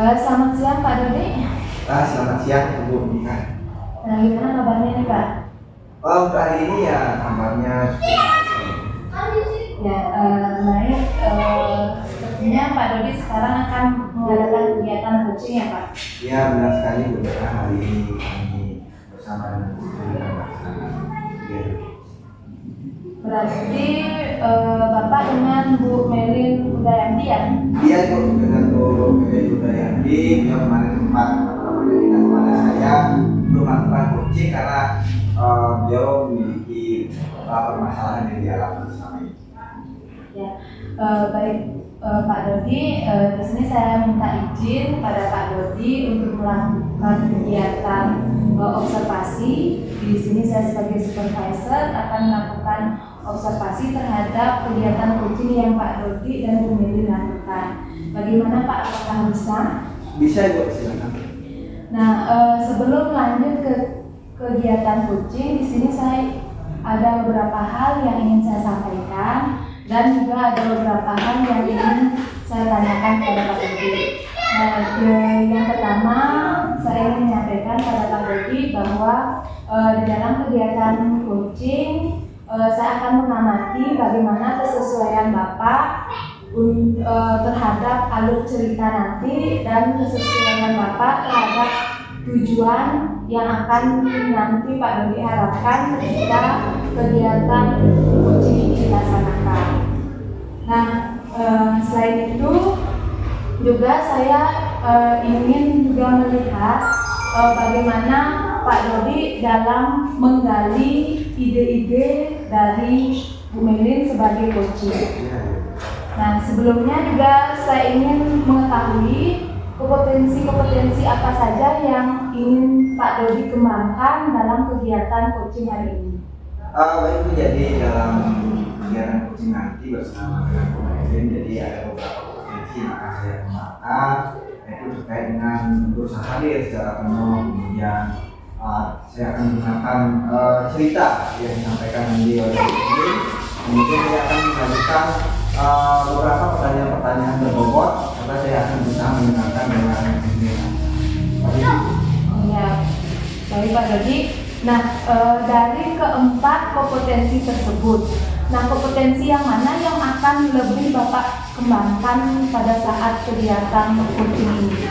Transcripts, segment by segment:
Selamat siang Pak Dodi. Selamat siang Bu Mika. Nah, gimana kabarnya nih Pak? Untuk hari ini ya kabarnya Ya, baik. Sepertinya Pak Dodi sekarang akan mengadakan kegiatan coaching ya Pak? ya benar sekali Bu Mika. Hari ini kami bersama dengan Bu Mika melaksanakan kegiatan. Berarti Bapak dengan Bu Melin Udayanti ya? Iya Bu, dengan Bu Melin Udayanti. Beliau kemarin sempat mengingat kepada saya untuk melakukan coaching karena beliau memiliki permasalahan yang dialami selama ini. Ya, baik Pak Dodi. Di sini saya minta izin pada Pak Dodi untuk melakukan kegiatan observasi. Di sini saya sebagai supervisor akan melakukan observasi terhadap kegiatan coaching yang Pak Dodi dan Bu Melin lakukan. Bagaimana Pak? Apakah bisa? Bisa Bu, silakan. Nah, sebelum lanjut ke kegiatan coaching, di sini saya ada beberapa hal yang ingin saya sampaikan dan juga ada beberapa hal yang ingin saya tanyakan kepada Pak Dodi. Yang pertama, saya ingin menyampaikan kepada Pak Dodi bahwa di dalam kegiatan coaching saya akan mengamati bagaimana kesesuaian Bapak terhadap alur cerita nanti dan kesesuaian Bapak terhadap tujuan yang akan nanti Pak Dodi harapkan ketika kegiatan coaching ini dilaksanakan. Nah, selain itu juga saya ingin juga melihat bagaimana Pak Dodi dalam menggali ide-ide dari Bu Melin sebagai coaching. Nah, sebelumnya juga saya ingin mengetahui kompetensi-kompetensi apa saja yang ingin Pak Dodi kembangkan dalam kegiatan coaching hari ini. Baik Bu, jadi dalam kegiatan coaching nanti bersama dengan Bu Melin, jadi ada beberapa kompetensi yang akan saya kembangkan, yaitu terkait dengan berusaha hadir secara penuh, kemudian saya akan menggunakan cerita yang disampaikan nanti oleh Bu Melin, kemudian saya akan mengajukan beberapa pertanyaan-pertanyaan berbobot, serta saya akan berusaha mendengarkan dengan kebenaran. Ya, baik Pak Dodi. Nah, dari keempat kompetensi tersebut, nah kompetensi yang mana yang akan lebih Bapak kembangkan pada saat kegiatan coaching ini?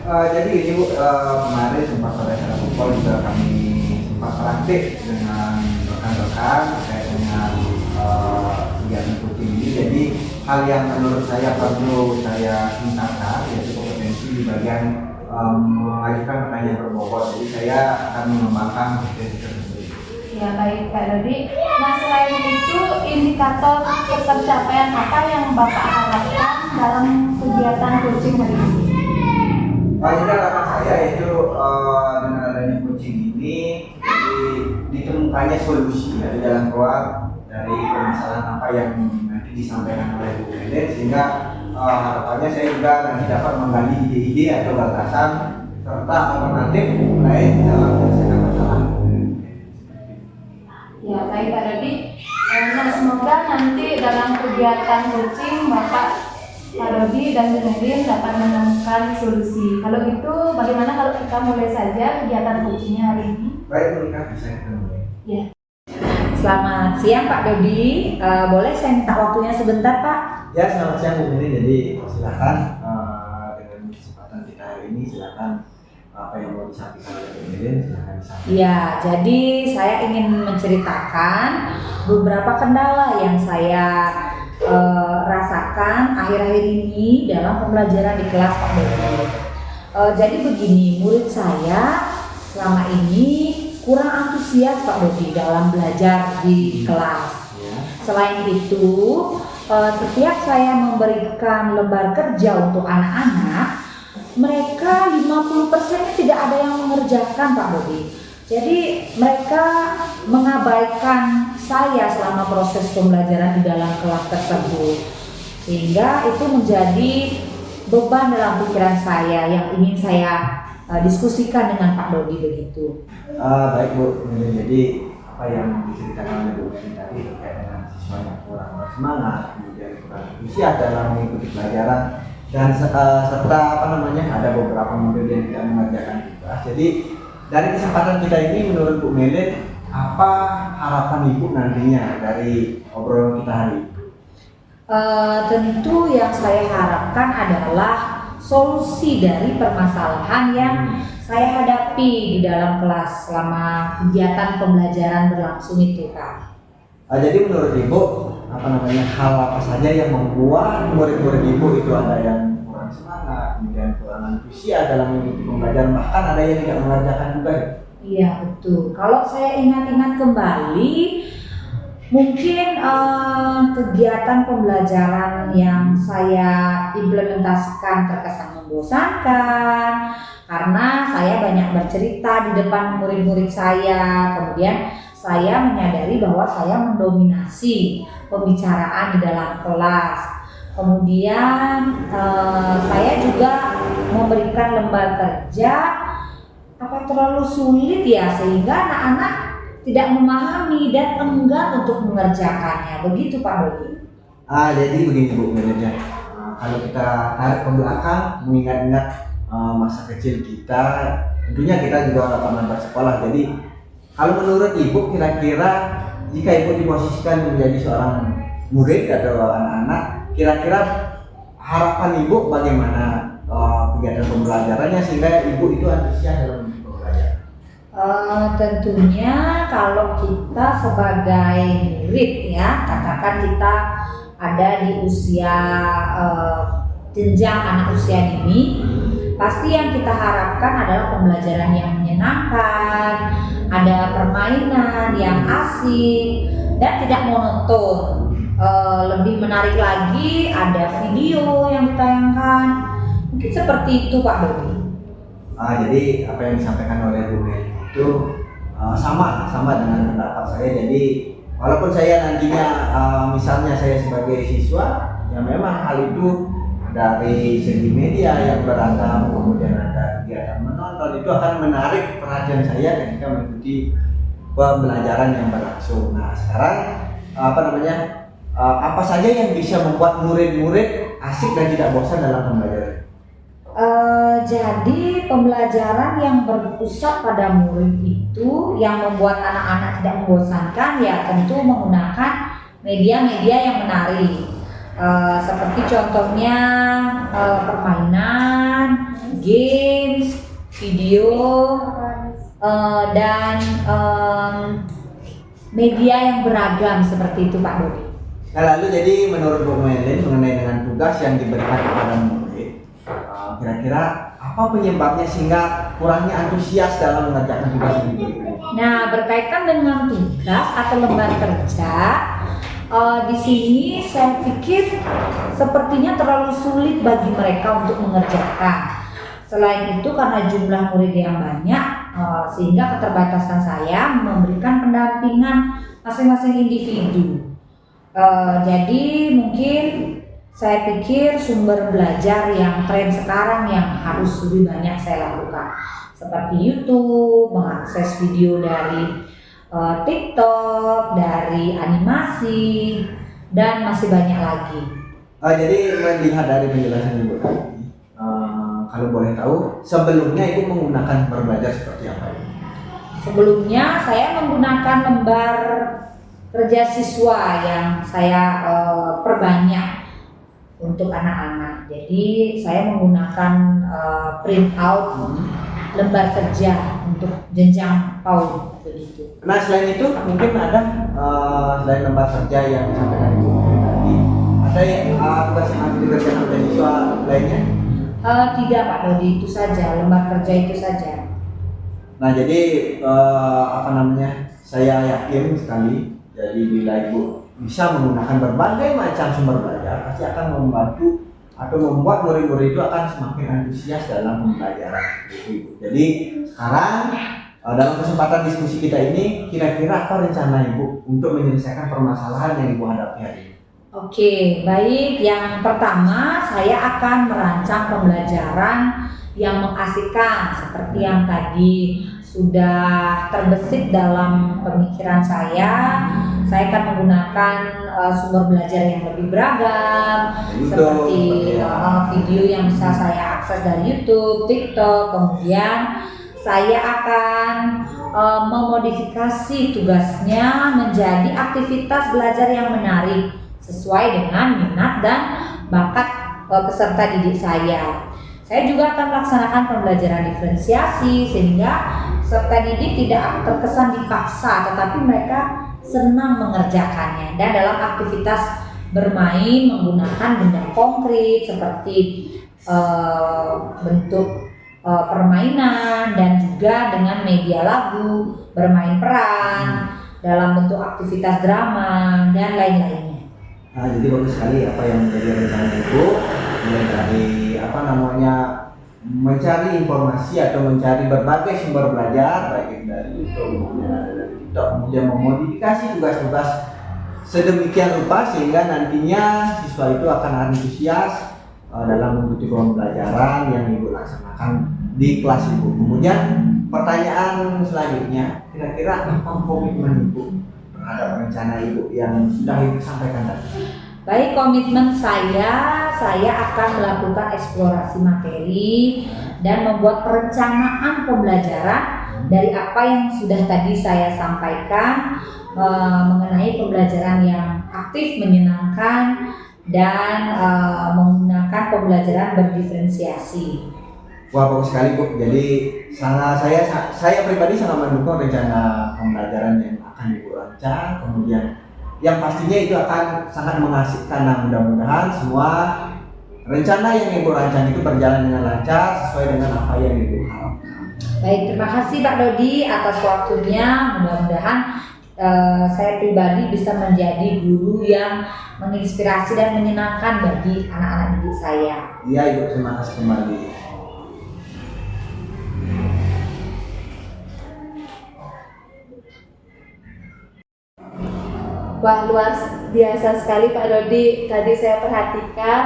Jadi ini Bu, kemarin sempat pada acara kumpul juga kami sempat praktik dengan rekan-rekan terkait dengan kegiatan coaching ini. Jadi hal yang menurut saya perlu saya tingkatkan yaitu kompetensi di bagian mengajukan pertanyaan berbobot. Jadi saya akan mengembangkan kompetensi tersebut. Ya, baik Pak Dodi. Nah, selain itu indikator ketercapaian apa yang Bapak harapkan dalam kegiatan coaching hari ini? Jadi harapan saya yaitu dengan adanya coaching ini ditemukannya solusi dari jalan keluar dari permasalahan apa yang nanti disampaikan oleh Bu Melin, sehingga harapannya saya juga nanti dapat menggali ide-ide atau gagasan serta alternatif lain dalam menyelesaikan masalah. Ya, baik Pak Dodi. Nah, semoga nanti dalam kegiatan coaching Bapak Pak Dodi dan Bu Melin dapat menemukan solusi. Kalau gitu, bagaimana kalau kita mulai saja kegiatan coachingnya hari ini? Baik Bu Mika, bisa kita mulai. Ya. Selamat siang Pak Dodi. Boleh saya minta waktunya sebentar Pak? Ya, selamat siang Bu Melin. Jadi silakan dengan kesempatan kita hari ini, silakan apa yang mau disampaikan oleh Bu Melin, silakan disampaikan. Ya, jadi saya ingin menceritakan beberapa kendala yang saya rasakan akhir-akhir ini dalam pembelajaran di kelas Pak Dodi. Jadi begini, murid saya selama ini kurang antusias Pak Dodi dalam belajar di kelas. Selain itu, setiap saya memberikan lembar kerja untuk anak-anak, mereka 50% tidak ada yang mengerjakan, Pak Dodi. Jadi mereka mengabaikan saya selama proses pembelajaran di dalam kelas tersebut, sehingga itu menjadi beban dalam pikiran saya yang ingin saya diskusikan dengan Pak Dodi begitu. Baik Bu, jadi apa yang diceritakan oleh Bu Meli tadi terkait dengan siswa yang kurang bersemangat, kemudian kurang antusias dalam mengikuti pelajaran, dan serta ada beberapa modul yang tidak mengerjakan tugas. Jadi dari kesempatan kita ini, menurut Bu Meli, apa harapan Ibu nantinya dari obrolan kita hari ini? Tentu yang saya harapkan adalah solusi dari permasalahan yang saya hadapi di dalam kelas selama kegiatan pembelajaran berlangsung itu, Kak. Jadi menurut Ibu, hal apa saja yang membuat murid-murid Ibu itu ada yang kurang semangat, kemudian kurang antusias dalam mengikuti pembelajaran, bahkan ada yang tidak mengerjakan juga? Iya, betul. Kalau saya ingat-ingat kembali, mungkin kegiatan pembelajaran yang saya implementasikan terkesan membosankan karena saya banyak bercerita di depan murid-murid saya. Kemudian saya menyadari bahwa saya mendominasi pembicaraan di dalam kelas. Kemudian saya juga memberikan lembar kerja terlalu sulit ya, sehingga anak-anak tidak memahami dan enggan untuk mengerjakannya. Begitu Pak Dodi. Jadi begini Bu Manajer, kalau kita tarik ke belakang mengingat-ingat masa kecil kita, tentunya kita juga pernah bersekolah. Jadi kalau menurut Ibu, kira-kira jika Ibu diposisikan menjadi seorang murid atau anak-anak, kira-kira harapan Ibu bagaimana kegiatan pembelajarannya sehingga Ibu itu antusias dalam pembelajaran? Tentunya kalau kita sebagai murid ya, katakan kita ada di usia jenjang anak usia dini, pasti yang kita harapkan adalah pembelajaran yang menyenangkan, ada permainan yang asik dan tidak monoton. Lebih menarik lagi, ada video yang ditayangkan. Mungkin seperti itu Pak Dodi. Jadi apa yang disampaikan oleh Bu Meli itu sama dengan pendapat saya. Jadi walaupun saya nantinya misalnya saya sebagai siswa, ya memang hal itu dari segi media yang beragam, kemudian ada kegiatan menonton, itu akan menarik perhatian saya ketika mengikuti pembelajaran yang berlangsung. Nah sekarang apa saja yang bisa membuat murid-murid asik dan tidak bosan dalam pembelajaran? Jadi pembelajaran yang berpusat pada murid itu yang membuat anak-anak tidak membosankan ya tentu menggunakan media-media yang menarik, seperti contohnya permainan, games, video, dan media yang beragam seperti itu Pak Dodi. Nah lalu jadi menurut Bu Meli mengenai dengan tugas yang diberikan kepada murid, kira-kira apa penyebabnya sehingga kurangnya antusias dalam mengerjakan tugas ini? Nah, berkaitan dengan tugas atau lembar kerja, di sini saya pikir sepertinya terlalu sulit bagi mereka untuk mengerjakan. Selain itu karena jumlah murid yang banyak, sehingga keterbatasan saya memberikan pendampingan masing-masing individu. Jadi mungkin saya pikir sumber belajar yang tren sekarang yang harus lebih banyak saya lakukan, seperti YouTube, mengakses video dari TikTok, dari animasi, dan masih banyak lagi. Jadi melihat dari penjelasan Ibu tadi, kalau boleh tahu sebelumnya Ibu menggunakan berbelajar seperti apa? Sebelumnya saya menggunakan lembar kerja siswa yang saya perbanyak untuk anak-anak. Jadi saya menggunakan print out lembar kerja untuk jenjang PAUD begitu. Nah selain itu mungkin ada selain lembar kerja yang disampaikan Ibu tadi, ada tugas yang harus dikerjakan oleh siswa lainnya? Tidak Pak Dodi, itu saja, lembar kerja itu saja. Nah jadi saya yakin sekali, jadi bila Ibu bisa menggunakan berbagai macam sumber belajar, pasti akan membantu atau membuat murid-murid itu akan semakin antusias dalam pembelajaran itu. Jadi sekarang dalam kesempatan diskusi kita ini, kira-kira apa rencana Ibu untuk menyelesaikan permasalahan yang Ibu hadapi hari ini? Oke, baik. Yang pertama, saya akan merancang pembelajaran yang mengasihkan seperti yang tadi sudah terbesit dalam pemikiran saya. Saya akan menggunakan sumber belajar yang lebih beragam, seperti video yang bisa saya akses dari YouTube, TikTok. Kemudian saya akan memodifikasi tugasnya menjadi aktivitas belajar yang menarik sesuai dengan minat dan bakat peserta didik saya. Saya juga akan melaksanakan pembelajaran diferensiasi sehingga peserta didik tidak terkesan dipaksa, tetapi mereka senang mengerjakannya. Dan dalam aktivitas bermain menggunakan benda konkret seperti bentuk permainan dan juga dengan media lagu, bermain peran dalam bentuk aktivitas drama dan lain-lainnya. Nah, jadi bagus sekali apa yang menjadi rencana Ibu, mulai dari mencari informasi atau mencari berbagai sumber belajar, baik dari YouTube, dari TikTok, kemudian memodifikasi tugas-tugas sedemikian rupa sehingga nantinya siswa itu akan antusias dalam mengikuti pembelajaran yang Ibu laksanakan di kelas Ibu. Kemudian pertanyaan selanjutnya, kira-kira apa komitmen Ibu terhadap rencana Ibu yang sudah Ibu sampaikan tadi? Baik, komitmen saya akan melakukan eksplorasi materi dan membuat perencanaan pembelajaran dari apa yang sudah tadi saya sampaikan mengenai pembelajaran yang aktif, menyenangkan, dan menggunakan pembelajaran berdiferensiasi. Wah, bagus sekali Bu. Jadi saya pribadi sangat mendukung rencana pembelajaran yang akan Ibu rancang. Kemudian yang pastinya itu akan sangat mengasihkan. Nah, mudah-mudahan semua rencana yang Ibu rancang itu berjalan dengan lancar sesuai dengan apa yang Ibu harapkan. Baik, terima kasih Pak Dodi atas waktunya. Mudah-mudahan saya pribadi bisa menjadi guru yang menginspirasi dan menyenangkan bagi anak-anak didik saya. Iya Ibu, terima kasih kembali. Wah, luar biasa sekali Pak Dodi. Tadi saya perhatikan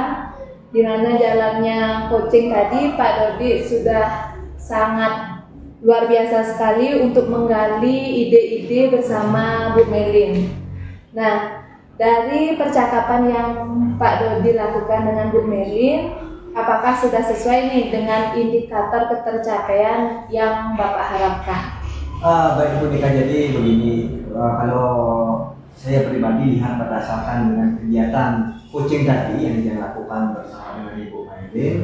di mana jalannya coaching tadi, Pak Dodi sudah sangat luar biasa sekali untuk menggali ide-ide bersama Bu Melin. Nah, dari percakapan yang Pak Dodi lakukan dengan Bu Melin, apakah sudah sesuai nih dengan indikator ketercapaian yang Bapak harapkan? Baik Bu Nika, jadi begini, kalau saya pribadi lihat berdasarkan dengan kegiatan coaching tadi yang dilakukan bersama dengan Ibu Melin,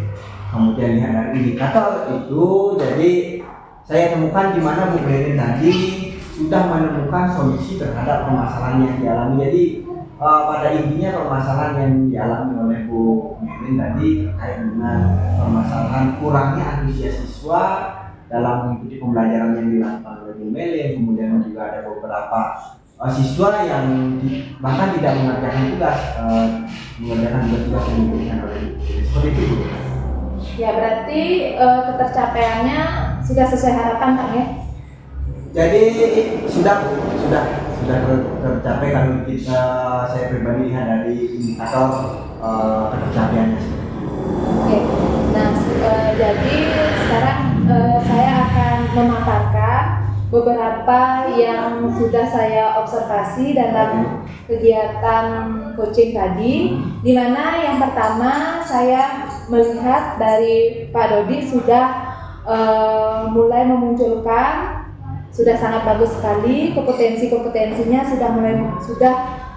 kemudian lihat dari indikator itu, jadi saya temukan di mana Bu Melin tadi sudah menemukan solusi terhadap permasalahan yang dialami. Jadi pada intinya permasalahan yang dialami oleh Bu Melin tadi terkait dengan permasalahan kurangnya antusias siswa dalam mengikuti pembelajaran yang dilakukan oleh Bu Melin. Kemudian juga ada beberapa siswa yang bahkan tidak mengerjakan tugas yang diberikan oleh Bu. Seperti itu Bu. Ya, berarti ketercapaiannya sudah sesuai harapan Pak ya? Jadi sudah tercapai kalau kita saya pribadi lihat dari indikator ketercapaiannya. Oke, nah jadi sekarang saya akan memaparkan beberapa yang sudah saya observasi dalam kegiatan coaching tadi, di mana yang pertama saya melihat dari Pak Dodi sudah mulai memunculkan, sudah sangat bagus sekali, kompetensinya sudah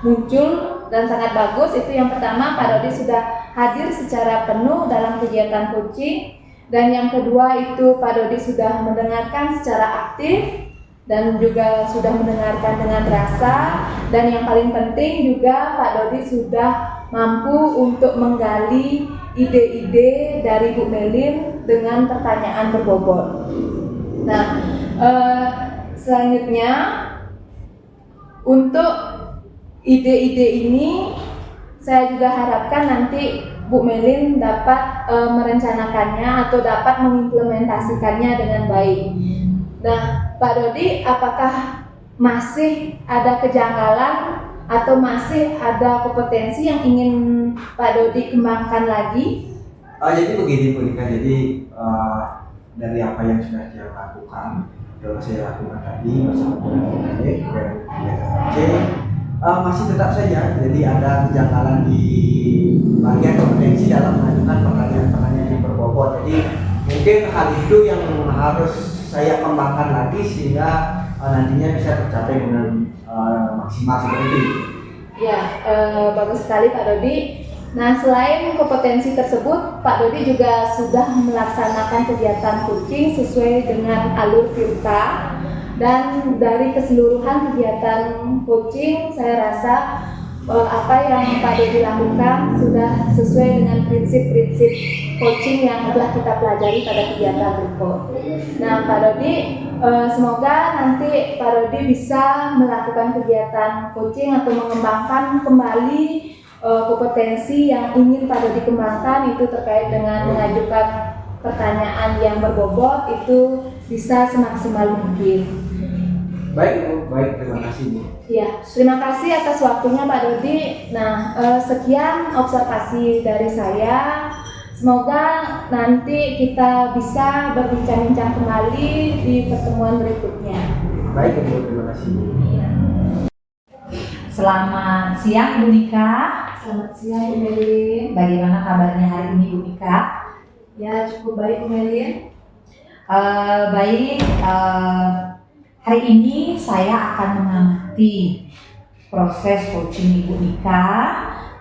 muncul dan sangat bagus. Itu yang pertama, Pak Dodi sudah hadir secara penuh dalam kegiatan coaching. Dan yang kedua itu Pak Dodi sudah mendengarkan secara aktif dan juga sudah mendengarkan dengan rasa. Dan yang paling penting juga Pak Dodi sudah mampu untuk menggali ide-ide dari Bu Melin dengan pertanyaan berbobot. Nah, selanjutnya untuk ide-ide ini saya juga harapkan nanti Bu Melin dapat merencanakannya atau dapat mengimplementasikannya dengan baik. Nah, Pak Dodi, apakah masih ada kejanggalan atau masih ada kompetensi yang ingin Pak Dodi kembangkan lagi? Jadi begini Bu Nika, jadi dari apa yang sudah saya lakukan, yang saya lakukan tadi bersama dengan masih tetap saja jadi ada kejanggalan di bagian kompetensi dalam mengajukan pertanyaan-pertanyaan yang berbobot. Jadi mungkin hal itu yang harus saya kembangkan lagi sehingga nantinya bisa tercapai dengan maksimal seperti itu. Ya, bagus sekali Pak Dodi. Nah, selain kompetensi tersebut, Pak Dodi juga sudah melaksanakan kegiatan coaching sesuai dengan alur Tirta. Dan dari keseluruhan kegiatan coaching, saya rasa apa yang Pak Dodi lakukan sudah sesuai dengan prinsip-prinsip coaching yang telah kita pelajari pada kegiatan report. Nah, Pak Dodi, semoga nanti Pak Dodi bisa melakukan kegiatan coaching atau mengembangkan kembali kompetensi yang ingin Pak Dodi kembangkan itu terkait dengan mengajukan pertanyaan yang berbobot itu bisa semaksimal mungkin. Baik Bu, baik, terima kasih Bu. Ya, terima kasih atas waktunya Pak Dodi. Nah, sekian observasi dari saya. Semoga nanti kita bisa berbincang-bincang kembali di pertemuan berikutnya. Baik Bu, terima kasih Bu. Ya. Selamat siang Bu Nika. Selamat siang Bu Melin. Bagaimana kabarnya hari ini Bu Nika? Ya, cukup baik Bu Melin. Baik, hari ini saya akan mengamati proses coaching Ibu Nika.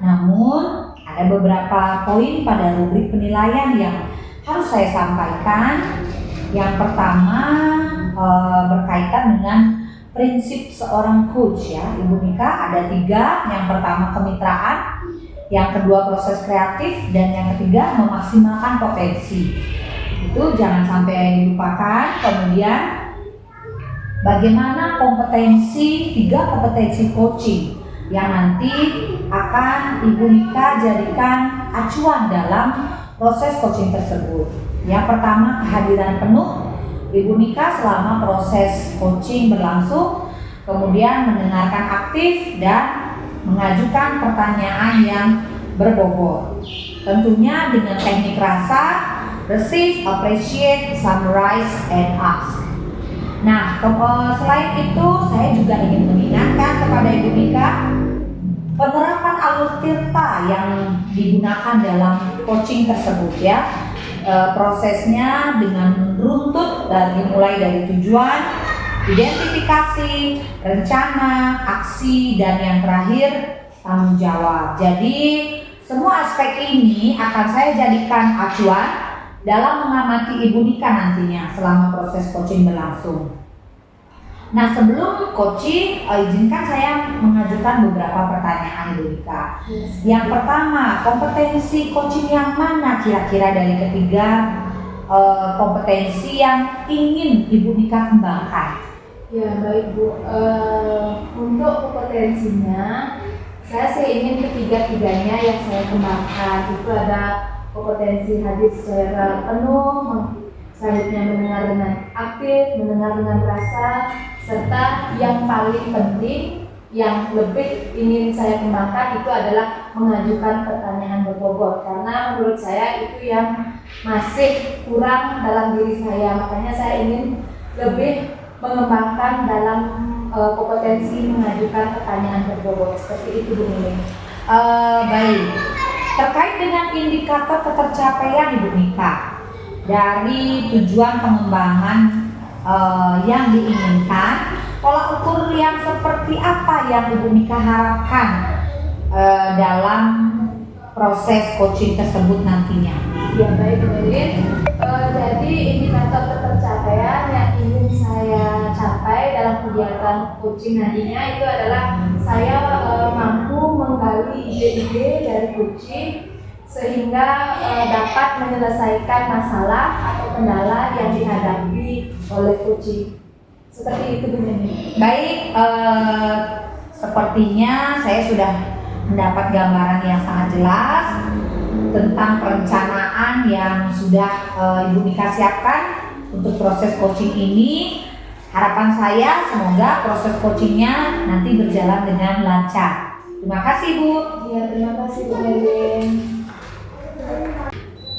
Namun ada beberapa poin pada rubrik penilaian yang harus saya sampaikan. Yang pertama berkaitan dengan prinsip seorang coach ya Ibu Nika. Ada 3. Yang pertama kemitraan, yang kedua proses kreatif, dan yang ketiga memaksimalkan potensi. Itu jangan sampai dilupakan. Kemudian bagaimana kompetensi, 3 kompetensi coaching yang nanti akan Ibu Nika jadikan acuan dalam proses coaching tersebut. Yang pertama kehadiran penuh Ibu Nika selama proses coaching berlangsung, kemudian mendengarkan aktif dan mengajukan pertanyaan yang berbobot. Tentunya dengan teknik rasa, receive, appreciate, summarize, and ask. Nah, selain itu saya juga ingin mengingatkan kepada Ibu Nika penerapan alur Tirta yang digunakan dalam coaching tersebut ya. Prosesnya dengan runtut dan dimulai dari tujuan, identifikasi, rencana, aksi, dan yang terakhir tanggung jawab. Jadi semua aspek ini akan saya jadikan acuan dalam mengamati Ibu Nika nantinya selama proses coaching berlangsung. Nah, sebelum coaching, izinkan saya mengajukan beberapa pertanyaan Ibu Nika. Yang pertama, kompetensi coaching yang mana kira-kira dari ketiga kompetensi yang ingin Ibu Nika kembangkan? Ya, baik Bu. Untuk kompetensinya, saya sih ingin ketiga-tiganya yang saya kembangkan. Itu ada kompetensi hadir secara penuh, selanjutnya mendengar dengan aktif, mendengar dengan rasa, serta yang paling penting yang lebih ingin saya kembangkan itu adalah mengajukan pertanyaan berbobot, karena menurut saya itu yang masih kurang dalam diri saya. Makanya saya ingin lebih mengembangkan dalam kompetensi mengajukan pertanyaan berbobot seperti itu Bu Mimi. Baik, terkait dengan indikator ketercapaian Ibu Nika dari tujuan pengembangan yang diinginkan, pola ukur yang seperti apa yang Ibu Nika harapkan dalam proses coaching tersebut nantinya? Ya baik Bu Melin, jadi indikator ketercapaian yang ingin saya capai dalam kegiatan coaching nantinya itu adalah saya mampu menggali ide-ide dari coaching sehingga dapat menyelesaikan masalah atau kendala yang dihadapi oleh coaching. Seperti itu Bu Melin. Baik, sepertinya saya sudah mendapat gambaran yang sangat jelas tentang perencanaan yang sudah Ibu Nika siapkan untuk proses coaching ini. Harapan saya semoga proses coachingnya nanti berjalan dengan lancar. Terima kasih Bu. Ya, terima kasih Bu Melin.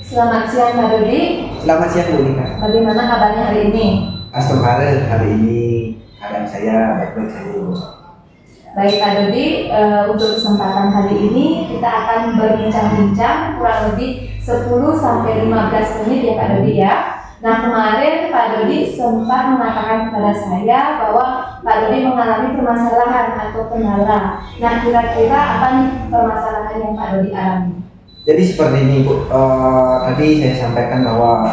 Selamat siang Pak Dodi. Selamat siang Bu Nika. Bagaimana kabarnya hari ini? Astagfirullah, hari ini keadaan saya baik-baik saja Bu. Baik Pak Dodi, untuk kesempatan kali ini kita akan berbincang-bincang kurang lebih 10-15 menit ya Pak Dodi ya. Nah kemarin Pak Dodi sempat mengatakan kepada saya bahwa Pak Dodi mengalami permasalahan atau kendala. Nah kira-kira apa nih permasalahan yang Pak Dodi alami? Jadi seperti ini Bu, tadi saya sampaikan bahwa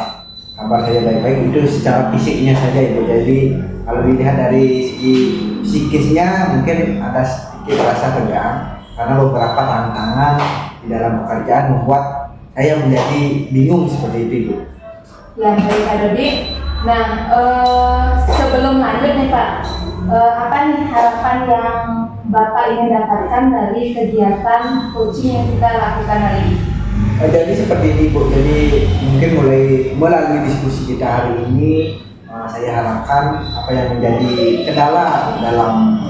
kabar saya baik-baik itu secara fisiknya saja Ibu. Jadi kalau dilihat dari segi psikisnya mungkin ada sedikit rasa tegang karena beberapa tantangan di dalam pekerjaan membuat saya menjadi bingung seperti itu Ibu. Ya baik Pak Dodi. Nah sebelum lanjut nih Pak, apa nih harapan yang Bapak ingin dapatkan dari kegiatan coaching yang kita lakukan hari ini? Jadi seperti ini Bu, jadi mungkin melalui diskusi kita hari ini saya harapkan apa yang menjadi kendala dalam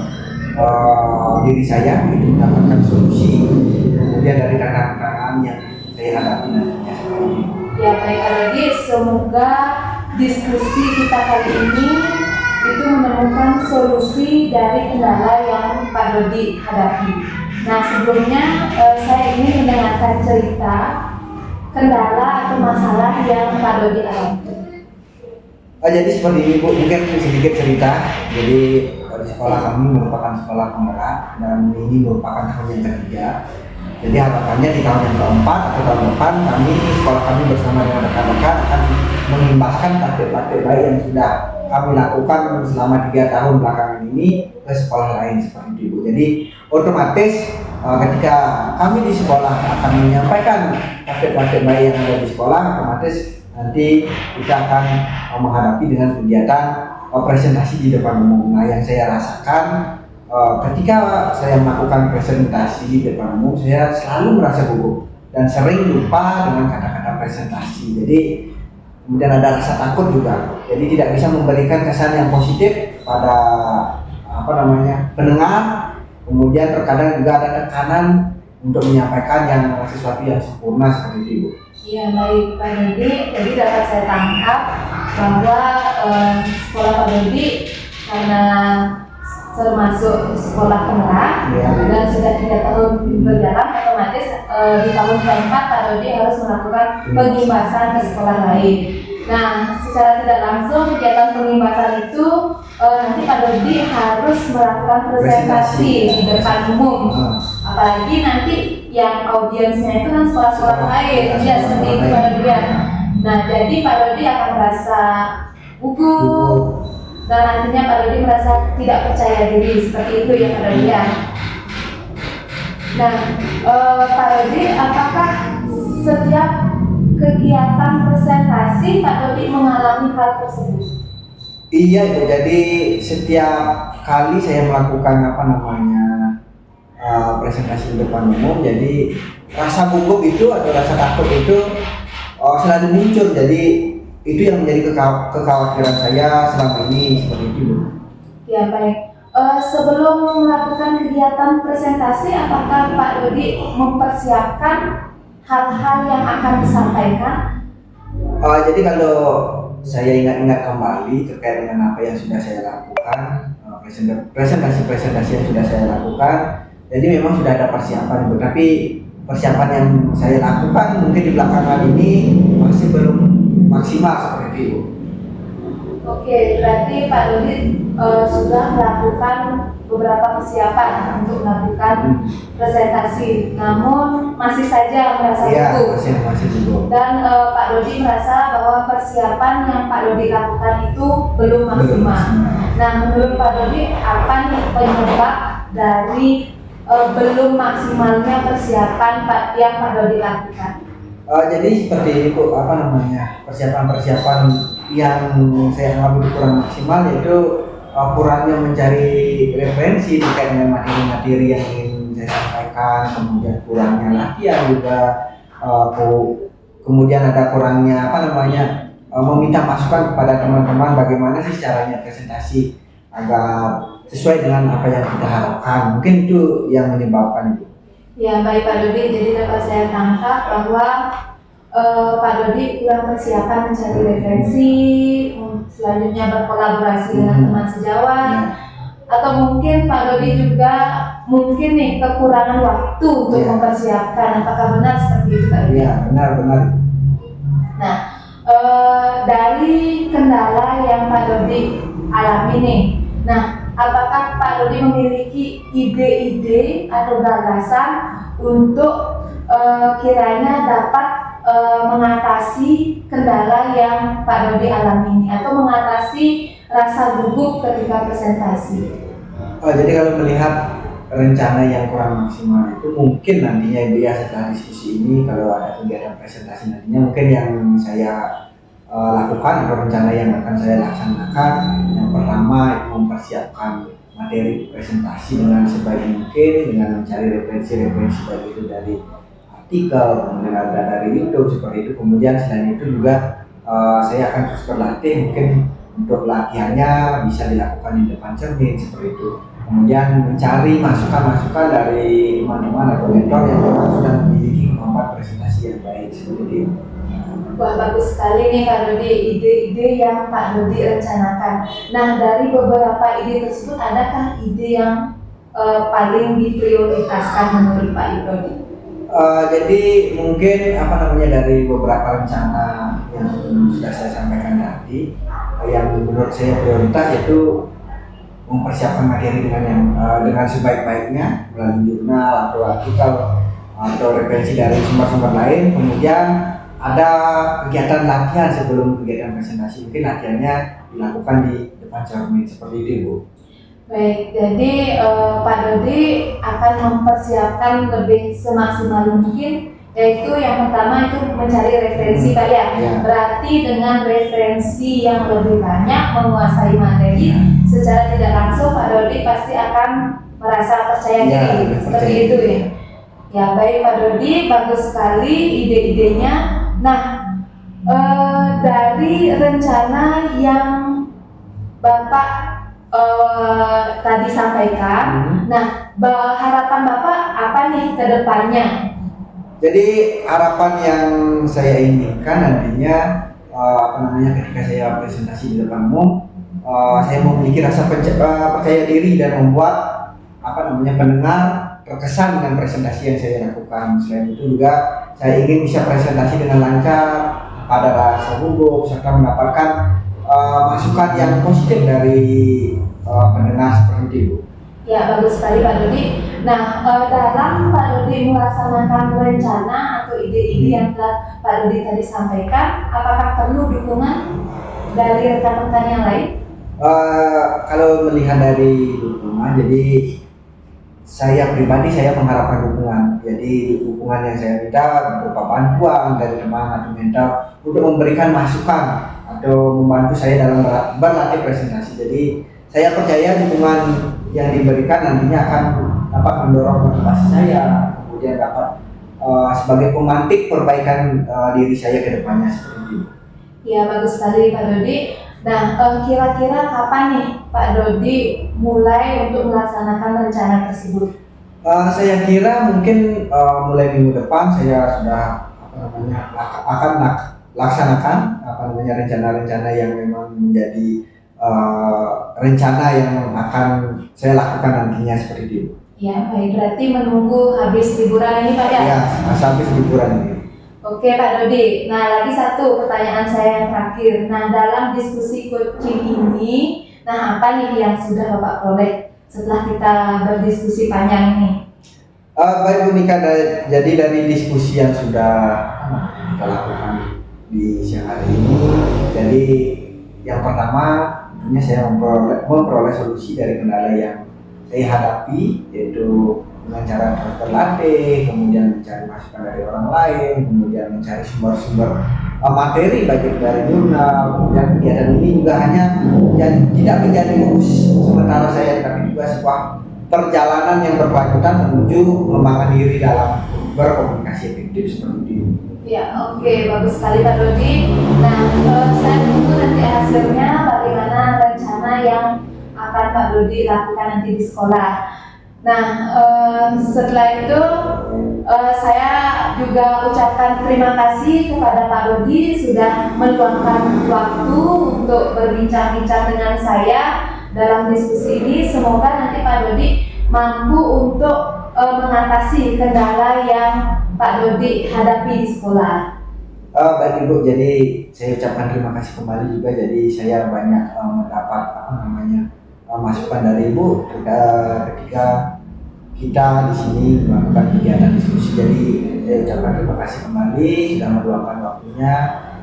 diri saya itu mendapatkan solusi, kemudian dari tantangan yang saya hadapi nantinya seperti ini. Ya baik Pak Dodi, semoga diskusi kita kali ini itu menemukan solusi dari kendala yang Pak Dodi hadapi. Nah sebelumnya saya ingin mendengarkan cerita kendala atau masalah yang Pak Dodi alami. Jadi seperti ini Bu, mungkin sedikit cerita. Jadi di sekolah kami merupakan sekolah penggerak dan ini merupakan tahun yang ketiga. Jadi harapannya di tahun yang keempat atau tahun depan sekolah kami bersama dengan rekan-rekan akan mengimbaskan praktik-praktik baik yang sudah kami lakukan selama 3 tahun belakangan ini ke sekolah lain seperti itu Bu. Jadi otomatis ketika kami di sekolah akan menyampaikan praktik-praktik baik yang ada di sekolah, otomatis nanti kita akan menghadapi dengan kegiatan presentasi di depan umum. Nah yang saya rasakan ketika saya melakukan presentasi di depan umum, saya selalu merasa gugup dan sering lupa dengan kata-kata presentasi. Jadi kemudian ada rasa takut juga. Jadi tidak bisa memberikan kesan yang positif pada pendengar. Kemudian terkadang juga ada tekanan untuk menyampaikan yang sesuatu yang sempurna seperti itu Bu. Ya baik Pak Dodi, jadi dapat saya tangkap bahwa sekolah Pak Dodi karena termasuk sekolah penggerak dan sudah 3 tahun berjalan, otomatis di tahun keempat Pak Dodi harus melakukan pengimbasan ke sekolah lain. Nah, secara tidak langsung kegiatan pengimbasan itu nanti Pak Dodi harus melakukan presentasi di depan umum. Apalagi nanti yang audiensnya itu kan sekolah-sekolah lain, ya seperti itu Pak Dodi ya. Nah, jadi Pak Dodi akan merasa gugup dan nantinya Pak Dodi merasa tidak percaya diri seperti itu ya Pak Dodi ya. Nah, Pak Dodi, apakah setiap kegiatan presentasi Pak Dodi mengalami hal tersebut? Iya itu, jadi setiap kali saya melakukan presentasi di depan umum, jadi rasa gugup itu atau rasa takut itu selalu muncul. Jadi itu yang menjadi kekhawatiran saya selama ini seperti itu. Ya baik. Sebelum melakukan kegiatan presentasi, apakah Pak Dodi mempersiapkan hal-hal yang akan disampaikan? Jadi kalau saya ingat-ingat kembali terkait dengan apa yang sudah saya lakukan, presentasi yang sudah saya lakukan, jadi memang sudah ada persiapan, tetapi persiapan yang saya lakukan mungkin di belakangan ini masih belum maksimal seperti itu. Oke, berarti Pak Dodi sudah melakukan beberapa persiapan untuk melakukan presentasi, namun masih saja merasa gugup. Masih gugup. Dan Pak Dodi merasa bahwa persiapan yang Pak Dodi lakukan itu belum maksimal. Nah, menurut Pak Dodi, apa nih penyebab dari belum maksimalnya persiapan yang Pak Dodi lakukan? Jadi seperti ini Bu, persiapan-persiapan yang saya anggap itu kurang maksimal, yaitu kurangnya mencari referensi terkait dengan materi-materi yang ingin saya sampaikan, kemudian kurangnya latihan juga, kemudian ada kurangnya meminta masukan kepada teman-teman bagaimana sih caranya presentasi agar sesuai dengan apa yang kita harapkan. Mungkin itu yang menyebabkan itu. Ya baik Pak Dodi, jadi dapat saya tangkap bahwa Pak Dodi kurang persiapan mencari referensi, selanjutnya berkolaborasi dengan teman sejawat, atau mungkin Pak Dodi juga mungkin nih kekurangan waktu untuk mempersiapkan. Apakah benar seperti itu Pak Dodi? Iya, benar. Nah, dari kendala yang Pak Dodi alami nih, nah apakah Pak Dodi memiliki ide-ide atau gagasan untuk kiranya dapat mengatasi kendala yang Pak Dodi alami ini, atau mengatasi rasa gugup ketika presentasi? Jadi kalau melihat rencana yang kurang maksimal itu mungkin nantinya Ibu ya, setelah diskusi ini kalau ada kegiatan presentasi nantinya mungkin yang saya lakukan atau rencana yang akan saya laksanakan, yang pertama itu mempersiapkan materi presentasi dengan sebaik mungkin dengan mencari referensi baik itu dari artikel, kemudian ada dari YouTube seperti itu. Kemudian selain itu juga saya akan terus berlatih, mungkin untuk latihannya bisa dilakukan di depan cermin seperti itu. Kemudian mencari masukan-masukan dari teman-teman atau mentor yang memang sudah memiliki kemampuan presentasi yang baik seperti itu. Wah, bagus sekali nih Pak Dodi, ide-ide yang Pak Dodi rencanakan. Nah, dari beberapa ide tersebut, adakah ide yang paling diprioritaskan menurut Pak Dodi? Jadi mungkin dari beberapa rencana yang sudah saya sampaikan tadi, yang menurut saya prioritas yaitu mempersiapkan materi dengan sebaik-baiknya melalui jurnal atau artikel atau referensi dari sumber-sumber lain. Kemudian ada kegiatan latihan sebelum kegiatan presentasi, mungkin latihannya dilakukan di depan cermin seperti itu, Bu. Baik, jadi Pak Dodi akan mempersiapkan lebih semaksimal mungkin, yaitu yang pertama itu mencari referensi Pak ya. Berarti dengan referensi yang lebih banyak, menguasai materi, secara tidak langsung Pak Dodi pasti akan merasa percaya diri, seperti itu ya. Ya baik Pak Dodi, bagus sekali ide-idenya. Nah, dari rencana yang Bapak tadi sampaikan, nah harapan Bapak apa nih ke depannya? Jadi harapan yang saya inginkan nantinya ketika saya presentasi di depan umum, saya memiliki rasa percaya diri dan membuat pendengar terkesan dengan presentasi yang saya lakukan. Selain itu juga saya ingin bisa presentasi dengan lancar, ada rasa gugup, serta mendapatkan masukan yang positif dari pendengar seperti itu. Ya bagus sekali Pak Dodi. Nah dalam Pak Dodi melaksanakan rencana atau ide-ide yang telah Pak Dodi tadi sampaikan, apakah perlu dukungan dari rekan-rekan yang lain? Kalau melihat dari dukungan, jadi saya pribadi saya mengharapkan dukungan. Jadi dukungan yang saya minta berupa bantuan dari teman atau mentor untuk memberikan masukan atau membantu saya dalam berlatih presentasi. Jadi saya percaya dukungan yang diberikan nantinya akan dapat mendorong motivasi saya, kemudian dapat sebagai pemantik perbaikan diri saya ke depannya seperti itu. Ya bagus sekali Pak Dodi. Nah kira-kira kapan nih Pak Dodi mulai untuk melaksanakan rencana tersebut? Saya kira mungkin mulai minggu depan saya sudah akan laksanakan rencana-rencana yang memang menjadi rencana yang akan saya lakukan nantinya seperti itu. Ya baik, berarti menunggu habis liburan ini Pak ya? Ya, habis liburan ini. Oke Pak Dodi, nah lagi satu pertanyaan saya yang terakhir. Nah dalam diskusi coaching ini, nah apa nih yang sudah Bapak peroleh setelah kita berdiskusi panjang ini? Baik Bu Nika, jadi dari diskusi yang sudah kita lakukan di siang hari ini, jadi yang pertama tentunya saya memperoleh solusi dari kendala yang saya hadapi, yaitu dengan cara terus berlatih, kemudian mencari masukan dari orang lain, kemudian mencari sumber-sumber materi baik dari jurnal, kemudian kegiatan ini juga hanya tidak menjadi fokus sementara saya, tapi juga sebuah perjalanan yang berkelanjutan menuju mengembangkan diri dalam berkomunikasi efektif seperti itu. Ya, oke, bagus sekali Pak Dodi. Nah, saya tunggu nanti hasilnya bagaimana rencana yang akan Pak Dodi lakukan nanti di sekolah. Nah, setelah itu saya juga ucapkan terima kasih kepada Pak Dodi sudah meluangkan waktu untuk berbincang-bincang dengan saya dalam diskusi ini. Semoga nanti Pak Dodi mampu untuk mengatasi kendala yang Pak Dodi hadapi di sekolah. Baik Ibu, jadi saya ucapkan terima kasih kembali juga. Jadi saya banyak mendapat masukan dari Ibu ketika kita di sini melakukan kegiatan diskusi. Jadi saya ucapkan terima kasih kembali sudah meluangkan waktunya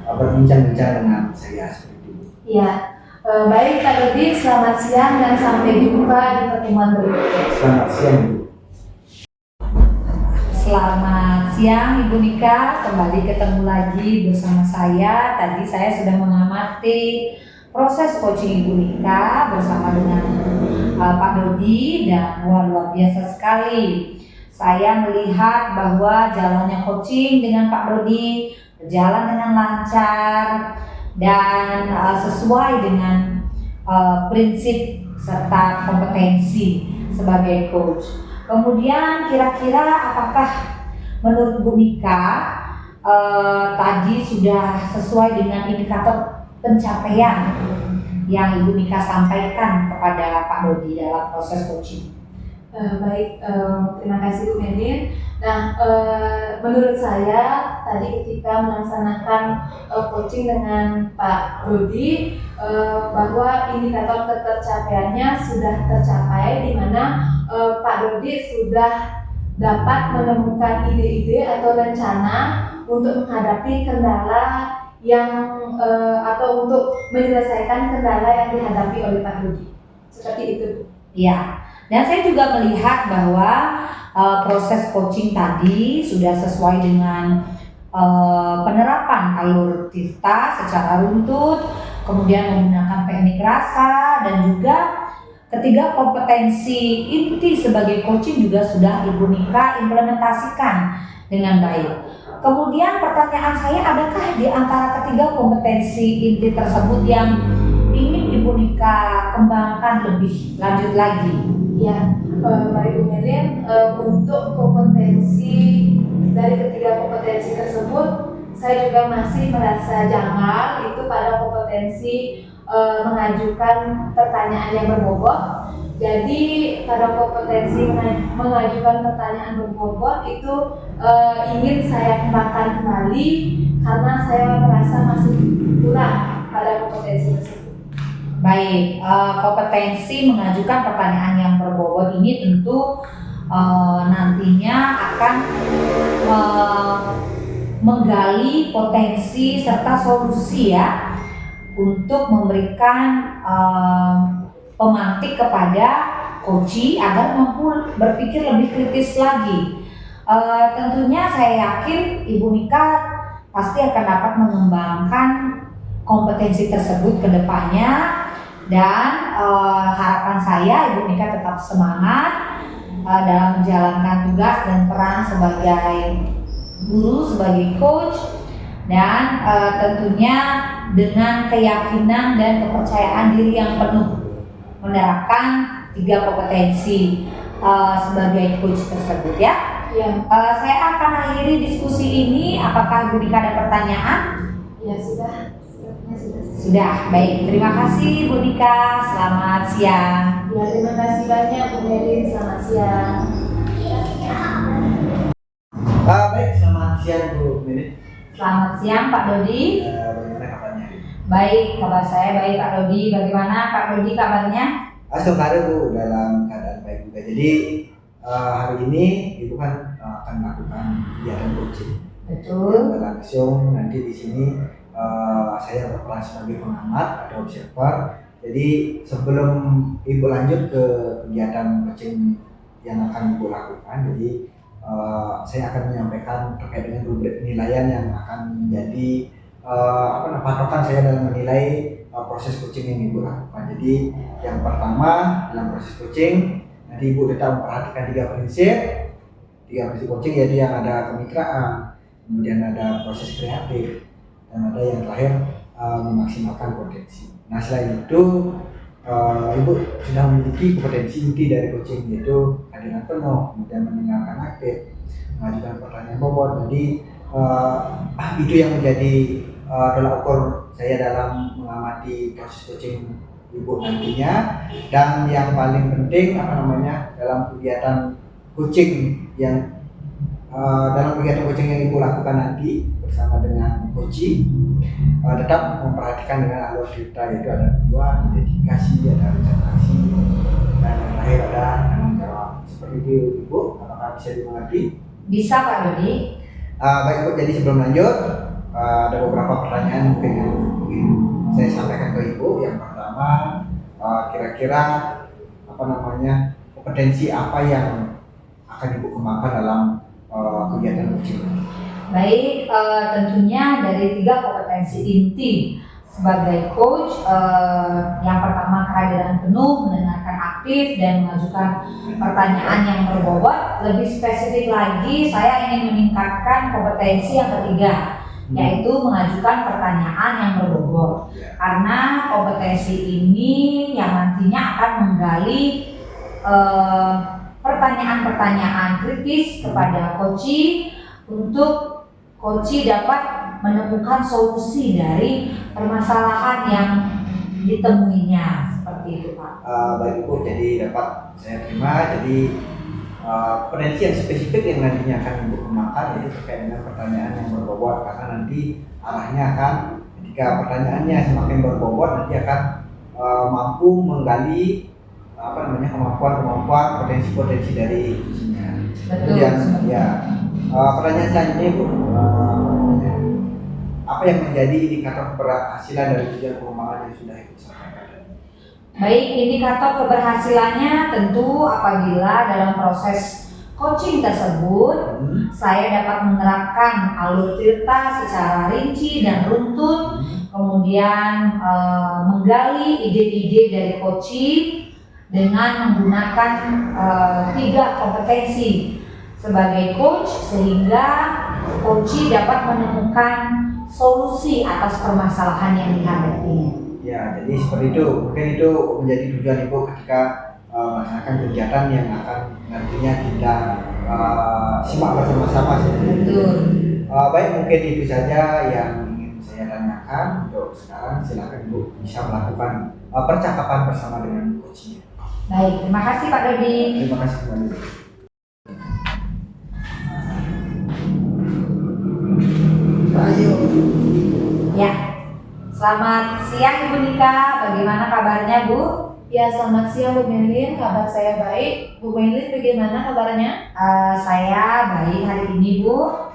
berbincang-bincang dengan saya seperti itu. Ya, baik Pak Dodi, selamat siang dan sampai jumpa di pertemuan berikutnya. Selamat siang Ibu. Selamat siang Ibu Nika, kembali ketemu lagi bersama saya. Tadi saya sudah mengamati proses coaching Ibu Nika bersama dengan Pak Dodi dan luar biasa sekali. Saya melihat bahwa jalannya coaching dengan Pak Dodi berjalan dengan lancar dan sesuai dengan prinsip serta kompetensi sebagai coach. Kemudian kira-kira apakah menurut Bu Nika tadi sudah sesuai dengan indikator pencapaian yang Ibu Nika sampaikan kepada Pak Dodi dalam proses coaching? Baik, terima kasih Bu Medin. Nah, menurut saya tadi ketika melaksanakan coaching dengan Pak Dodi bahwa indikator ketercapaiannya sudah tercapai, di mana Pak Dodi sudah dapat menemukan ide-ide atau rencana untuk menghadapi kendala yang atau untuk menyelesaikan kendala yang dihadapi oleh Pak Dodi. Seperti itu. Ya, dan saya juga melihat bahwa proses coaching tadi sudah sesuai dengan penerapan alur Tirta secara runtut, kemudian menggunakan teknik rasa, dan juga ketiga kompetensi inti sebagai coaching juga sudah Ibu Nika implementasikan dengan baik. Kemudian pertanyaan saya, adakah di antara ketiga kompetensi inti tersebut yang ingin Ibu Nika kembangkan lebih lanjut lagi? Ya, baik Bu Medin, untuk kompetensi dari ketiga kompetensi tersebut, saya juga masih merasa janggal itu pada kompetensi mengajukan pertanyaan yang berbobot. Jadi pada kompetensi mengajukan pertanyaan berbobot itu ingin saya kembangkan kembali karena saya merasa masih kurang pada kompetensi tersebut. Baik, kompetensi mengajukan pertanyaan yang berbobot ini tentu nantinya akan menggali potensi serta solusi ya untuk memberikan pemantik kepada coach agar mampu berpikir lebih kritis lagi. Tentunya saya yakin Ibu Nika pasti akan dapat mengembangkan kompetensi tersebut ke depannya, dan harapan saya Ibu Nika tetap semangat dalam menjalankan tugas dan peran sebagai guru, sebagai coach, dan tentunya dengan keyakinan dan kepercayaan diri yang penuh menerapkan tiga kompetensi sebagai coach tersebut ya. Ya. Saya akan akhiri diskusi ini. Apakah Ibu Nika ada pertanyaan? Ya sudah. Sudah, baik. Terima kasih Bu Nika. Selamat siang. Ya, terima kasih banyak Bu Medin. Selamat siang. Baik, selamat siang Bu Medin. Selamat siang Pak Dodi. Bagaimana kabarnya? Baik, kabar saya baik Pak Dodi. Bagaimana Pak Dodi kabarnya? Alhamdulillah Bu, dalam keadaan baik juga. Jadi hari ini Ibu kan akan melakukan kegiatan coaching. Betul. Yang berlangsung nanti di sini saya berperan sebagai pengamat atau observer. Jadi sebelum Ibu lanjut ke kegiatan coaching yang akan Ibu lakukan, jadi saya akan menyampaikan terkait dengan rubrik penilaian yang akan menjadi patokan saya dalam menilai proses coaching yang ibu lakukan. Jadi yang pertama dalam proses coaching nanti ibu tetap memperhatikan tiga prinsip coaching, yaitu yang ada kemitraan, kemudian ada proses kreatif, dan ada yang terakhir memaksimalkan potensi. Nah selain itu ibu sudah memiliki kompetensi inti dari coaching, yaitu hadiran penuh, kemudian mendengarkan aktif, mengajukan pertanyaan bobot. Jadi itu yang menjadi tolak ukur saya dalam mengamati proses coaching ibu nantinya. Dan yang paling penting dalam kegiatan coaching yang ibu lakukan nanti bersama dengan coaching, tetap memperhatikan dengan alur cerita, yaitu ada tujuan, dedikasi, ada rencana aksi, dan yang terakhir ada tanggung jawab. Seperti itu ibu, apakah bisa dimengerti? Bisa Pak Dodi. Baik ibu, jadi sebelum lanjut ada beberapa pertanyaan mungkin yang ingin saya sampaikan ke ibu. Yang pertama, kira-kira kompetensi apa yang akan ibu kembangkan dalam kegiatan coaching? Baik, tentunya dari 3 kompetensi inti sebagai coach. Yang pertama kehadiran penuh, mendengarkan aktif, dan mengajukan pertanyaan yang berbobot. Lebih spesifik lagi, saya ingin meningkatkan kompetensi yang ketiga, yaitu mengajukan pertanyaan yang berbobot. Karena kompetensi ini yang nantinya akan menggali pertanyaan-pertanyaan kritis kepada coach untuk coach dapat menemukan solusi dari permasalahan yang ditemuinya. Seperti itu Pak. Baik ibu, jadi dapat saya terima. Jadi kompetensi yang spesifik yang nantinya akan ibu kembangkan yaitu terkait dengan pertanyaan yang berbobot, karena nanti arahnya akan ketika pertanyaannya semakin berbobot nanti akan mampu menggali kemampuan potensi dari isinya. Kemudian pertanyaan selanjutnya ibu, apa yang menjadi indikator keberhasilan dari tujuan pengembangan yang sudah ibu sampaikan? Baik, indikator keberhasilannya tentu apabila dalam proses coaching tersebut saya dapat menerapkan alur cerita secara rinci dan runtun, kemudian menggali ide-ide dari coaching dengan menggunakan 3 kompetensi sebagai coach, sehingga coach dapat menemukan solusi atas permasalahan yang dihadapinya. Ya, jadi seperti itu. Mungkin itu menjadi tujuan ibu ketika melaksanakan kegiatan yang akan nantinya kita simak bersama-sama. Betul. Baik, mungkin itu saja yang ingin saya tanyakan. Untuk sekarang silakan ibu bisa melakukan percakapan bersama dengan coachnya. Baik, terima kasih Pak Dodi. Terima kasih kembali. Ayo. Ya, selamat siang Ibu Nika. Bagaimana kabarnya Bu? Ya, selamat siang Bu Melin, kabar saya baik. Bu Melin bagaimana kabarnya? Saya baik hari ini Bu.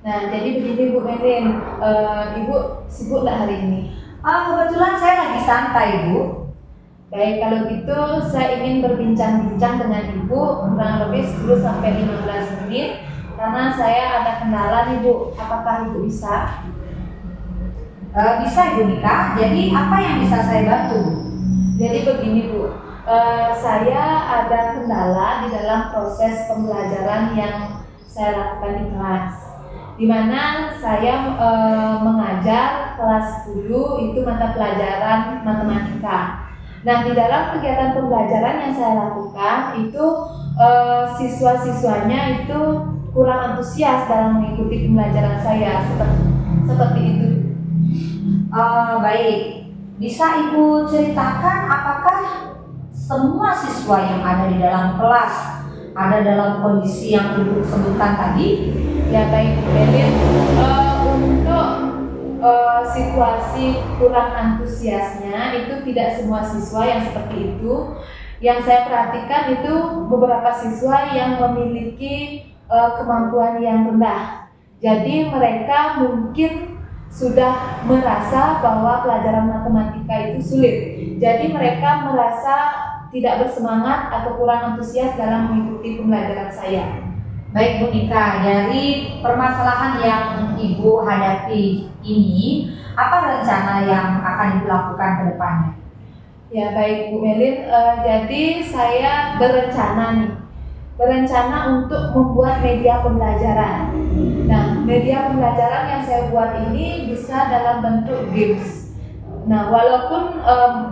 Nah, jadi begini Bu Melin, Ibu sibuk nggak hari ini? Kebetulan saya lagi santai Bu. Baik, kalau gitu saya ingin berbincang-bincang dengan Ibu kurang lebih 10-15 menit karena saya ada kendala nih Bu. Apakah Ibu bisa? Bisa Ibu Nika. Jadi apa yang bisa saya bantu? Jadi begini Bu, saya ada kendala di dalam proses pembelajaran yang saya lakukan di kelas, di mana saya mengajar kelas 10 itu mata pelajaran matematika. Nah, di dalam kegiatan pembelajaran yang saya lakukan itu siswa-siswanya itu kurang antusias dalam mengikuti pembelajaran saya seperti itu. Baik, bisa Ibu ceritakan apakah semua siswa yang ada di dalam kelas ada dalam kondisi yang Ibu sebutkan tadi? Ya baik Bu Melin, untuk situasi kurang antusiasnya itu tidak semua siswa yang seperti itu. Yang saya perhatikan itu beberapa siswa yang memiliki kemampuan yang rendah. Jadi mereka mungkin sudah merasa bahwa pelajaran matematika itu sulit. Jadi mereka merasa tidak bersemangat atau kurang antusias dalam mengikuti pembelajaran saya. Baik Bu Nika, dari permasalahan yang Ibu hadapi ini, apa rencana yang akan Ibu lakukan ke depannya? Ya baik Bu Melin, jadi saya berencana untuk membuat media pembelajaran. Nah, media pembelajaran yang saya buat ini bisa dalam bentuk games. Nah, walaupun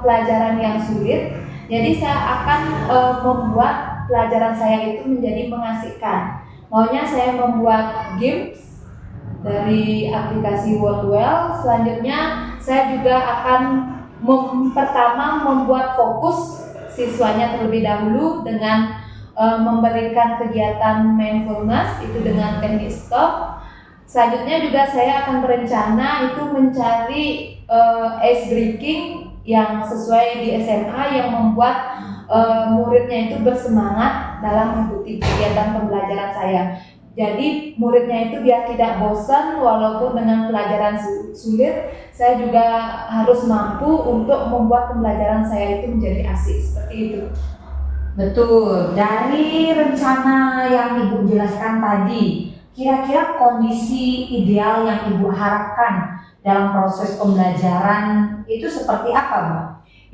pelajaran yang sulit, jadi saya akan membuat pelajaran saya itu menjadi mengasihkan. Maunya saya membuat games dari aplikasi Worldwell. Selanjutnya saya juga akan pertama membuat fokus siswanya terlebih dahulu dengan memberikan kegiatan mindfulness itu dengan teknik stop. Selanjutnya juga saya akan berencana itu mencari ice breaking yang sesuai di SMA yang membuat muridnya itu bersemangat dalam mengikuti kegiatan pembelajaran saya. Jadi muridnya itu biar tidak bosan walaupun dengan pelajaran sulit, saya juga harus mampu untuk membuat pembelajaran saya itu menjadi asik seperti itu. Betul, dari rencana yang Ibu jelaskan tadi, kira-kira kondisi ideal yang Ibu harapkan dalam proses pembelajaran itu seperti apa, Bu?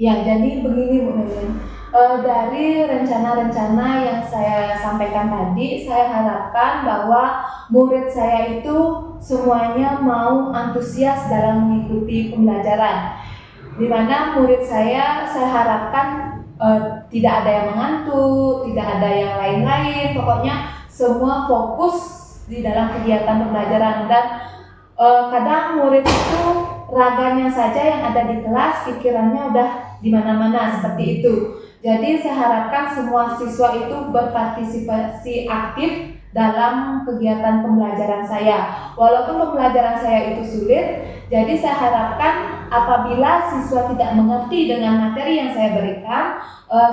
Ya, jadi begini Bu Melin. Dari rencana-rencana yang saya sampaikan tadi, saya harapkan bahwa murid saya itu semuanya mau antusias dalam mengikuti pembelajaran. Di mana murid saya harapkan tidak ada yang mengantuk, tidak ada yang lain-lain, pokoknya semua fokus di dalam kegiatan pembelajaran. Dan kadang murid itu raganya saja yang ada di kelas, pikirannya udah di mana-mana seperti itu. Jadi saya harapkan semua siswa itu berpartisipasi aktif dalam kegiatan pembelajaran saya. Walaupun pembelajaran saya itu sulit, jadi saya harapkan apabila siswa tidak mengerti dengan materi yang saya berikan,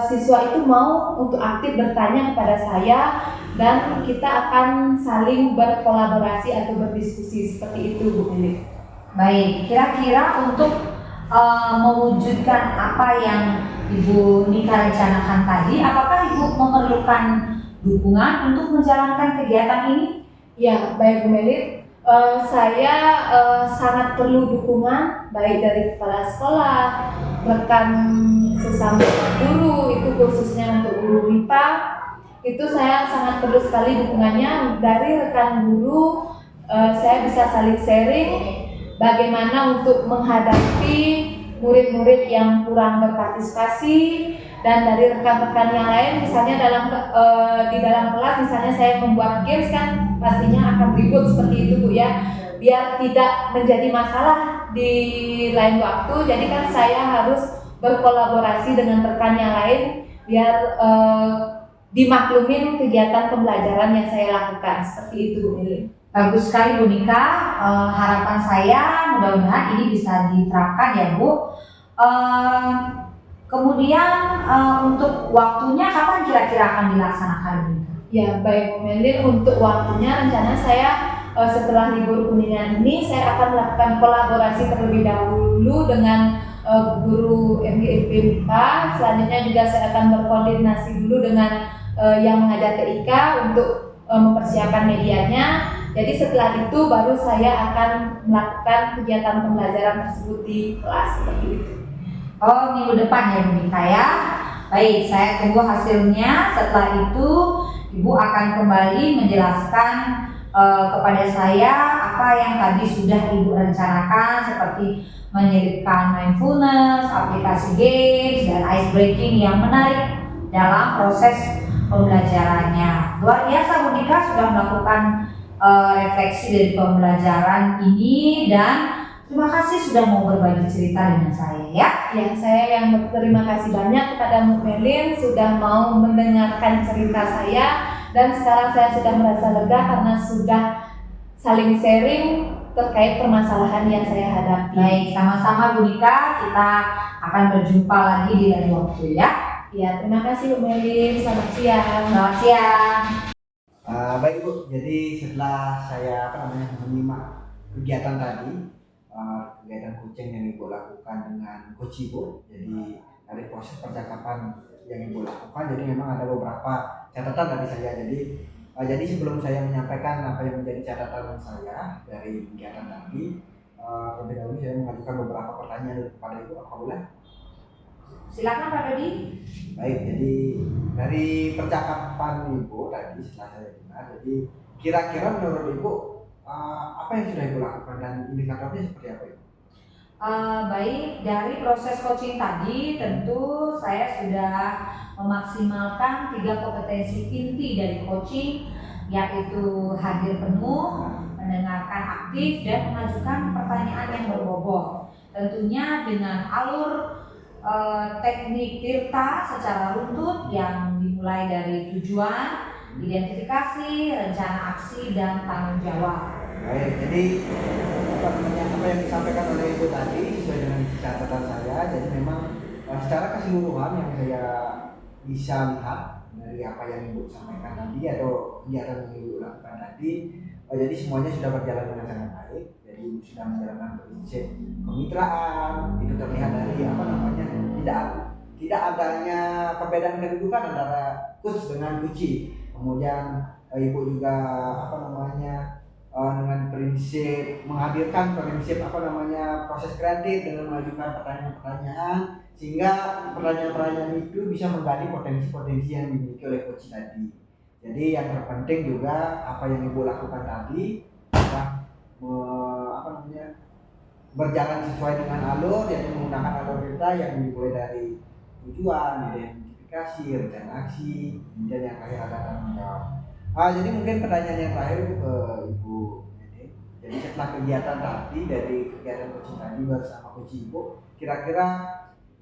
siswa itu mau untuk aktif bertanya kepada saya dan kita akan saling berkolaborasi atau berdiskusi seperti itu, Bu Meli. Baik, kira-kira untuk mewujudkan apa yang Ibu Nika rencanakan tadi, apakah Ibu memerlukan dukungan untuk menjalankan kegiatan ini? Ya, baik Bu Meli. Saya sangat perlu dukungan baik dari kepala sekolah, rekan sesama guru, itu khususnya untuk guru MIPA. Itu saya sangat perlu sekali dukungannya dari rekan guru. Saya bisa saling sharing bagaimana untuk menghadapi murid-murid yang kurang berpartisipasi, dan dari rekan-rekan yang lain misalnya di dalam kelas misalnya saya membuat games kan pastinya akan ribut seperti itu Bu ya, biar tidak menjadi masalah di lain waktu. Jadi kan saya harus berkolaborasi dengan rekan yang lain biar dimaklumin kegiatan pembelajaran yang saya lakukan seperti itu Bu Meli. Bagus sekali Bu Nika, harapan saya mudah-mudahan ini bisa diterapkan ya Bu. Kemudian untuk waktunya kapan kira-kira akan dilaksanakan Bu Nika? Ya baik Bu Meli, untuk waktunya rencana saya setelah libur kuningan ini saya akan melakukan kolaborasi terlebih dahulu dengan guru MGIP MIPA. Selanjutnya juga saya akan berkoordinasi dulu dengan yang mengajar TIK untuk mempersiapkan medianya. Jadi setelah itu baru saya akan melakukan kegiatan pembelajaran tersebut di kelas seperti itu. Oh, minggu depan ya Bu Nika ya. Baik, saya tunggu hasilnya. Setelah itu Ibu akan kembali menjelaskan kepada saya apa yang tadi sudah Ibu rencanakan, seperti menyelipkan mindfulness, aplikasi games, dan ice breaking yang menarik dalam proses pembelajarannya. Luar biasa Bu Nika sudah melakukan refleksi dari pembelajaran ini, dan terima kasih sudah mau berbagi cerita dengan saya ya. Ya, saya yang berterima kasih banyak kepada Bu Melin sudah mau mendengarkan cerita saya, dan sekarang saya sudah merasa lega karena sudah saling sharing terkait permasalahan yang saya hadapi. Baik, sama-sama Bu Nika, kita akan berjumpa lagi di lain waktu ya. Ya, terima kasih Bu Melin. Selamat siang. Selamat siang. Baik Bu, jadi setelah saya menyimak kegiatan tadi, kegiatan coaching yang Ibu lakukan dengan Coach Ibu, jadi dari proses percakapan yang Ibu lakukan, jadi memang ada beberapa catatan dari saya. Jadi Jadi sebelum saya menyampaikan apa yang menjadi catatan saya dari kegiatan tadi, terlebih dahulu saya mengajukan beberapa pertanyaan kepada Ibu, apa boleh? Silakan Pak Dodi. Baik, jadi dari percakapan Ibu tadi setelah saya dengar, jadi kira-kira menurut Ibu apa yang sudah Ibu lakukan dan indikatornya seperti apa Ibu? Baik, dari proses coaching tadi tentu saya sudah memaksimalkan 3 kompetensi inti dari coaching, yaitu hadir penuh, mendengarkan aktif, dan mengajukan pertanyaan yang berbobot. Tentunya dengan alur teknik Tirta secara runtut yang dimulai dari tujuan, identifikasi, rencana aksi, dan tanggung jawab. Baik, jadi apa yang disampaikan oleh Ibu tadi sesuai dengan catatan saya, jadi memang secara keseluruhan yang saya bisa lihat dari apa yang Ibu sampaikan tadi atau kegiatan yang Ibu lakukan tadi, jadi semuanya sudah berjalan dengan sangat baik. Jadi Ibu sudah menjalankan prinsip kemitraan, itu terlihat dari tidak adanya perbedaan kedudukan antara coach dengan coachee. Kemudian Ibu juga dengan prinsip menghadirkan prinsip proses kreatif dengan mengajukan pertanyaan-pertanyaan sehingga pertanyaan-pertanyaan itu bisa menggali potensi-potensi yang dimiliki oleh coach tadi. Jadi yang terpenting juga apa yang Ibu lakukan tadi adalah berjalan sesuai dengan alur, yaitu menggunakan alur kita yang dimulai dari tujuan, identifikasi, rencana aksi, kemudian yang terakhir ada tanggung jawab. Jadi mungkin pertanyaan yang terakhir ke Ibu. Jadi setelah kegiatan tadi dari kegiatan coaching tadi bersama coach Ibu, kira-kira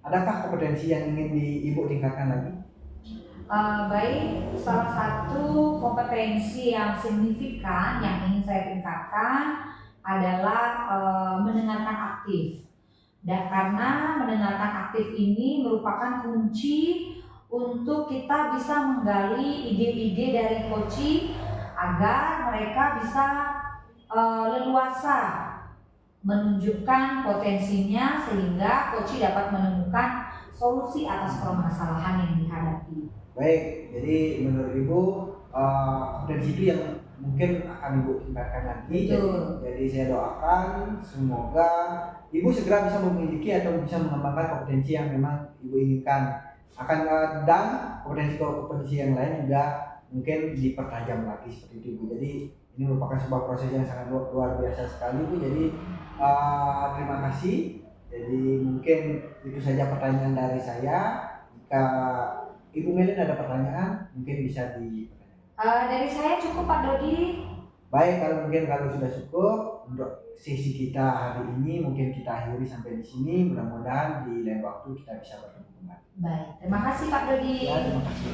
adakah kompetensi yang ingin Ibu tingkatkan lagi? Baik, salah satu kompetensi yang signifikan yang ingin saya tingkatkan adalah mendengarkan aktif. Dan karena mendengarkan aktif ini merupakan kunci untuk kita bisa menggali ide-ide dari coaching agar mereka bisa leluasa menunjukkan potensinya sehingga coaching dapat menemukan solusi atas permasalahan yang dihadapi. Baik, jadi menurut Ibu kompetensi itu yang mungkin akan Ibu tingkatkan lagi. Jadi saya doakan semoga Ibu segera bisa memiliki atau bisa mengembangkan kompetensi yang memang Ibu inginkan. Dan kompetensi yang lain juga mungkin dipertajam lagi seperti itu Ibu. Jadi ini merupakan sebuah proses yang sangat luar biasa sekali Bu. Jadi terima kasih. Jadi mungkin itu saja pertanyaan dari saya. Jika Ibu Melin ada pertanyaan, mungkin bisa dipertanyakan. Dari saya cukup Pak Dodi. Baik, kalau sudah cukup untuk sesi kita hari ini mungkin kita akhiri sampai di sini. Mudah-mudahan di lain waktu kita bisa bertemu kembali. Baik, terima kasih Pak Dodi. Ya, terima kasih.